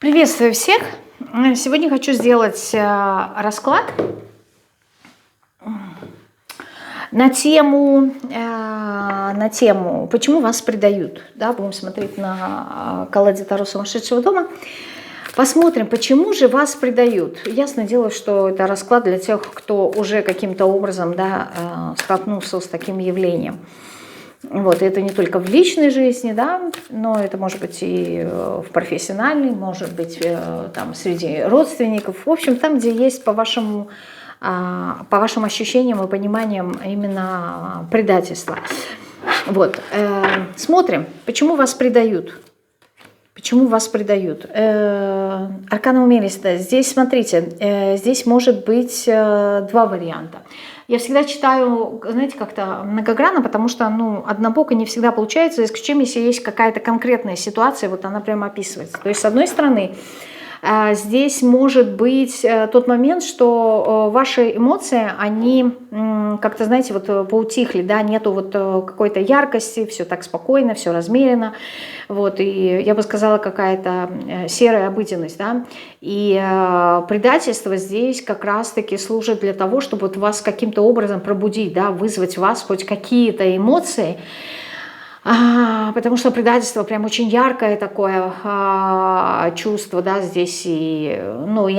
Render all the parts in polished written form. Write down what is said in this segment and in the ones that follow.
Приветствую всех! Сегодня хочу сделать расклад на тему «Почему вас предают?». Да, будем смотреть на колоде Таро сумасшедшего дома. Посмотрим, почему же вас предают. Ясное дело, что это расклад для тех, кто уже каким-то образом столкнулся с таким явлением. Вот, и это не только в личной жизни, да, но это может быть и в профессиональной, может быть там среди родственников. В общем, там, где есть по вашим ощущениям и пониманиям именно предательство. Вот, смотрим, почему вас предают. Почему вас предают? Аркана умеренности. Здесь, смотрите, здесь может быть два варианта. Я всегда читаю, знаете, как-то многогранно, потому что, однобоко не всегда получается, за исключением, если есть какая-то конкретная ситуация, вот она прямо описывается. То есть, с одной стороны, здесь может быть тот момент, что ваши эмоции, они как-то, знаете, вот поутихли, да, нету вот какой-то яркости, все так спокойно, все размеренно, вот, и я бы сказала, какая-то серая обыденность, да, и предательство здесь как раз-таки служит для того, чтобы вот вас каким-то образом пробудить, да, вызвать в вас хоть какие-то эмоции, потому что предательство прям очень яркое такое чувство, да, здесь, и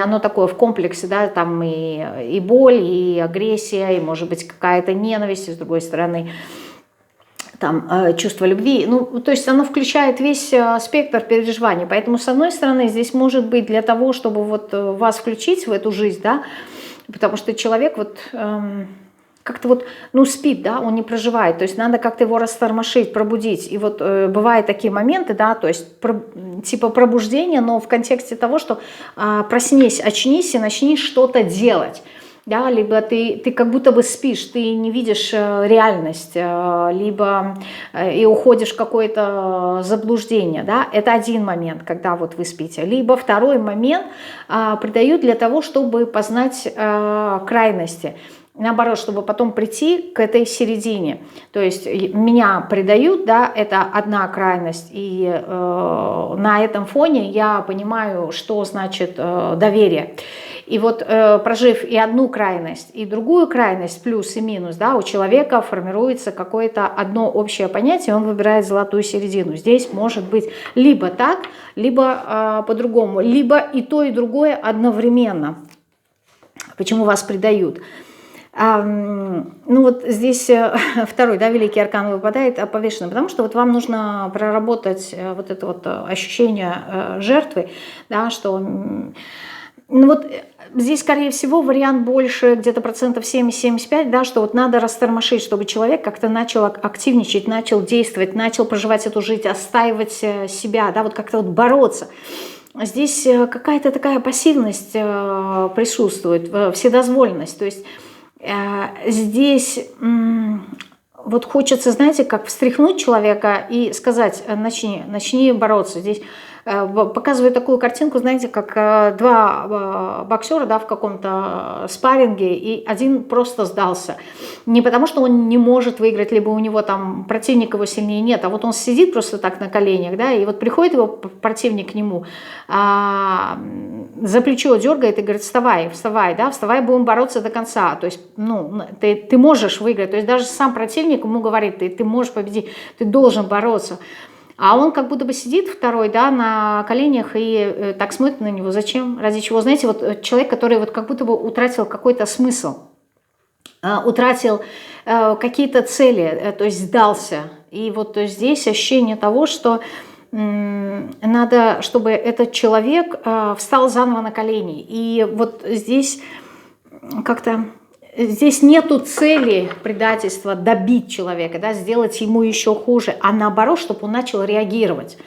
оно такое в комплексе, да, там и боль, и агрессия, и, может быть, какая-то ненависть, и, с другой стороны, там чувство любви, то есть оно включает весь спектр переживаний, поэтому, с одной стороны, здесь может быть для того, чтобы вот вас включить в эту жизнь, да, потому что человек вот... как-то вот, спит, да, он не проживает, то есть надо как-то его растормошить, пробудить. И вот бывают такие моменты, да, то есть типа пробуждения, но в контексте того, что проснись, очнись и начни что-то делать. Да, либо ты как будто бы спишь, ты не видишь реальность, либо и уходишь в какое-то заблуждение, да, это один момент, когда вот вы спите. Либо второй момент придают для того, чтобы познать крайности. Наоборот, чтобы потом прийти к этой середине. То есть меня предают, да, это одна крайность, и на этом фоне я понимаю, что значит доверие. И вот прожив и одну крайность, и другую крайность, плюс и минус, да, у человека формируется какое-то одно общее понятие, он выбирает золотую середину. Здесь может быть либо так, либо по-другому, либо и то, и другое одновременно. Почему вас предают? Вот здесь второй, да, великий аркан выпадает, повешенный, потому что вот вам нужно проработать вот это вот ощущение жертвы, да, что, вот здесь, скорее всего, вариант больше, где-то 70-75%, да, что вот надо растормошить, чтобы человек как-то начал активничать, начал действовать, начал проживать эту жизнь, отстаивать себя, да, вот как-то вот бороться. Здесь какая-то такая пассивность присутствует, вседозволенность, то есть здесь вот хочется, знаете, как встряхнуть человека и сказать: начни бороться. Здесь показываю такую картинку, знаете, как два боксера, да, в каком-то спарринге, и один просто сдался. Не потому, что он не может выиграть, либо у него там противник его сильнее нет, а вот он сидит просто так на коленях, да, и вот приходит его противник к нему, за плечо дергает и говорит: вставай, да, вставай, будем бороться до конца. То есть, ты можешь выиграть, то есть даже сам противник ему говорит: ты можешь победить, ты должен бороться. А он как будто бы сидит второй, да, на коленях и так смотрит на него. Зачем? Ради чего? Знаете, вот человек, который вот как будто бы утратил какой-то смысл, утратил какие-то цели, то есть сдался. И вот здесь ощущение того, что надо, чтобы этот человек встал заново на колени. И вот здесь как-то... Здесь нету цели предательства добить человека, да, сделать ему еще хуже, а наоборот, чтобы он начал реагировать,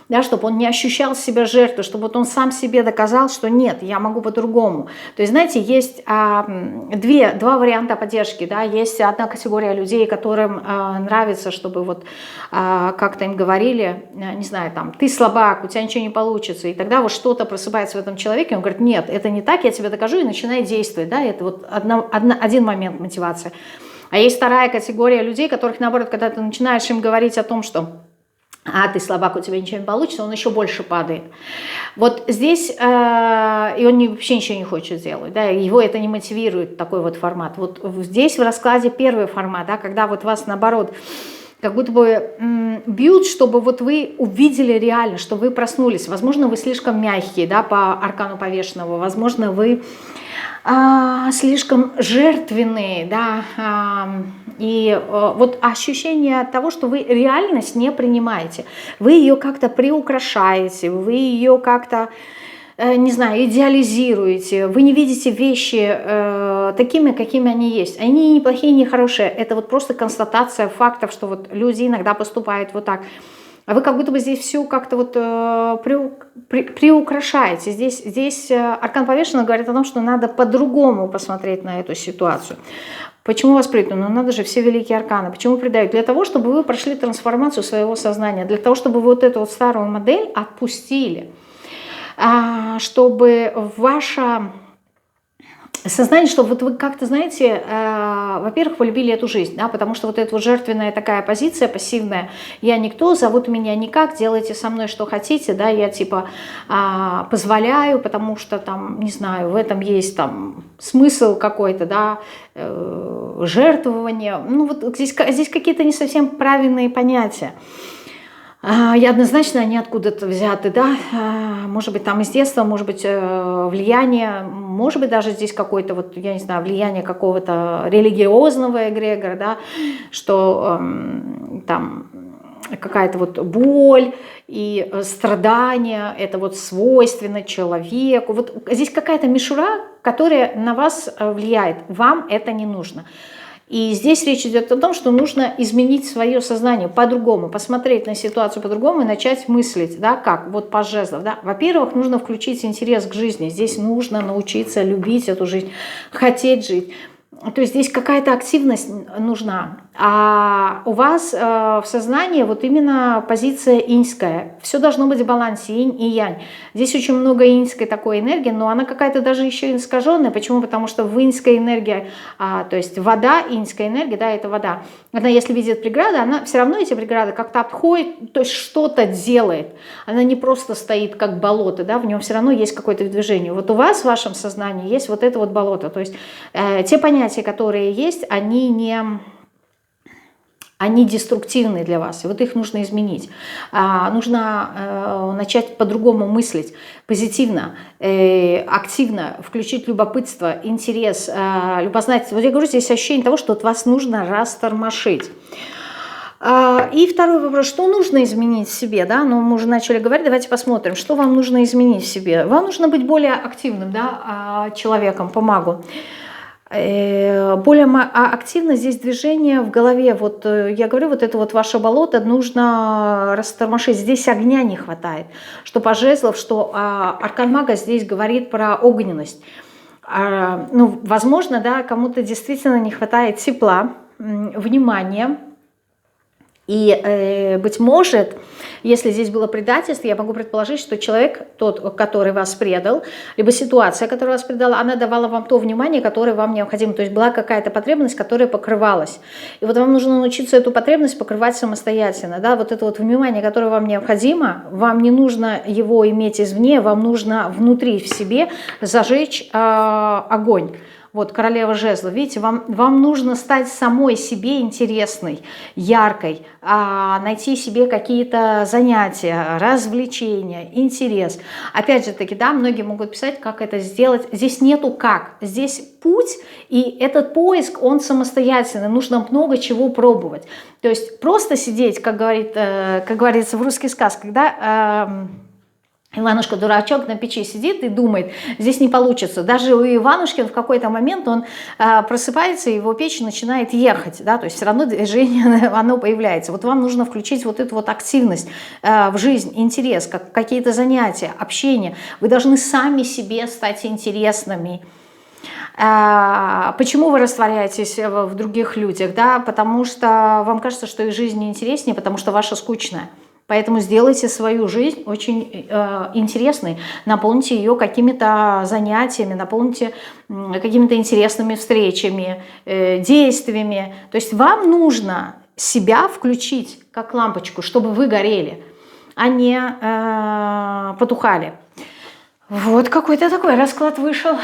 да, чтобы он не ощущал себя жертвой, чтобы вот он сам себе доказал, что нет, я могу по-другому. То есть, знаете, есть два варианта поддержки, да, есть одна категория людей, которым нравится, чтобы вот как-то им говорили, не знаю, там, ты слабак, у тебя ничего не получится, и тогда вот что-то просыпается в этом человеке, он говорит: нет, это не так, я тебе докажу, и начинает действовать, да, это вот один момент мотивации. А есть вторая категория людей, которых, наоборот, когда ты начинаешь им говорить о том, что а ты слабак, у тебя ничего не получится, он еще больше падает. Вот здесь, и он вообще ничего не хочет делать, да, его это не мотивирует, такой вот формат. Вот здесь в раскладе первый формат, да, когда вот вас наоборот как будто бы бьют, чтобы вот вы увидели реально, что вы проснулись. Возможно, вы слишком мягкие, да, по аркану повешенного, возможно, вы слишком жертвенные, да, и вот ощущение того, что вы реальность не принимаете, вы ее как-то приукрашаете, вы ее как-то, не знаю, идеализируете, вы не видите вещи такими, какими они есть. Они не плохие, не хорошие, это вот просто констатация фактов, что вот люди иногда поступают вот так. А вы как будто бы здесь все как-то вот приукрашаете. Здесь аркан повешенного говорит о том, что надо по-другому посмотреть на эту ситуацию. Почему вас предают? Ну, надо же, все великие арканы. Почему предают? Для того, чтобы вы прошли трансформацию своего сознания, для того, чтобы вы вот эту вот старую модель отпустили, чтобы ваша сознание, что вот вы как-то, знаете, во-первых, вы любили эту жизнь, да, потому что вот эта вот жертвенная такая позиция, пассивная, я никто, зовут меня никак, делайте со мной что хотите, да, я типа позволяю, потому что там, не знаю, в этом есть там смысл какой-то, да, жертвование, ну вот здесь какие-то не совсем правильные понятия. И однозначно они откуда-то взяты, да, может быть, там из детства, может быть, влияние, может быть, даже здесь какое-то, вот, я не знаю, влияние какого-то религиозного эгрегора, да, что там какая-то вот боль и страдания, это вот свойственно человеку. Вот здесь какая-то мишура, которая на вас влияет, вам это не нужно. И здесь речь идет о том, что нужно изменить свое сознание по-другому, посмотреть на ситуацию по-другому и начать мыслить, да, как, вот по жезлам, да. Во-первых, нужно включить интерес к жизни, здесь нужно научиться любить эту жизнь, хотеть жить. То есть здесь какая-то активность нужна. А у вас в сознании вот именно позиция иньская. Все должно быть в балансе, инь и янь. Здесь очень много иньской такой энергии, но она какая-то даже еще и искаженная. Почему? Потому что в иньской энергии, то есть вода, иньская энергия, да, это вода. Она, если видит преграды, она все равно эти преграды как-то обходит, то есть что-то делает. Она не просто стоит как болото, да, в нем все равно есть какое-то движение. Вот у вас в вашем сознании есть вот это вот болото. То есть те понятия, которые есть, они деструктивны для вас, и вот их нужно изменить. Нужно начать по-другому мыслить, позитивно, активно, включить любопытство, интерес, любознательность. Вот я говорю, здесь ощущение того, что вот вас нужно растормошить. И второй вопрос, что нужно изменить в себе, да, ну, мы уже начали говорить, давайте посмотрим, что вам нужно изменить в себе. Вам нужно быть более активным, да, человеком, по магу. Более активно здесь движение в голове. Вот я говорю, вот это вот ваше болото нужно растормошить. Здесь огня не хватает. Что по жезлов, что аркан мага здесь говорит про огненность. Ну, возможно, да, кому-то действительно не хватает тепла, внимания. И, быть может, если здесь было предательство, я могу предположить, что человек, тот, который вас предал, либо ситуация, которая вас предала, она давала вам то внимание, которое вам необходимо. То есть была какая-то потребность, которая покрывалась. И вот вам нужно научиться эту потребность покрывать самостоятельно. Да? Вот это вот внимание, которое вам необходимо, вам не нужно его иметь извне, вам нужно внутри в себе зажечь огонь. Вот, королева жезлов, видите, вам нужно стать самой себе интересной, яркой, найти себе какие-то занятия, развлечения, интерес. Опять же таки, да, многие могут писать, как это сделать. Здесь нету как, здесь путь, и этот поиск, он самостоятельный, нужно много чего пробовать. То есть просто сидеть, как говорится в русских сказках, да, Иванушка-дурачок на печи сидит и думает, здесь не получится. Даже у Иванушки в какой-то момент он просыпается, и его печь начинает ехать. Да? То есть все равно движение оно появляется. Вот вам нужно включить вот эту вот активность в жизнь, интерес, какие-то занятия, общение. Вы должны сами себе стать интересными. Почему вы растворяетесь в других людях? Да? Потому что вам кажется, что их жизнь неинтереснее, потому что ваша скучная. Поэтому сделайте свою жизнь очень интересной, наполните ее какими-то занятиями, наполните какими-то интересными встречами, действиями. То есть вам нужно себя включить как лампочку, чтобы вы горели, а не потухали. Вот какой-то такой расклад вышел.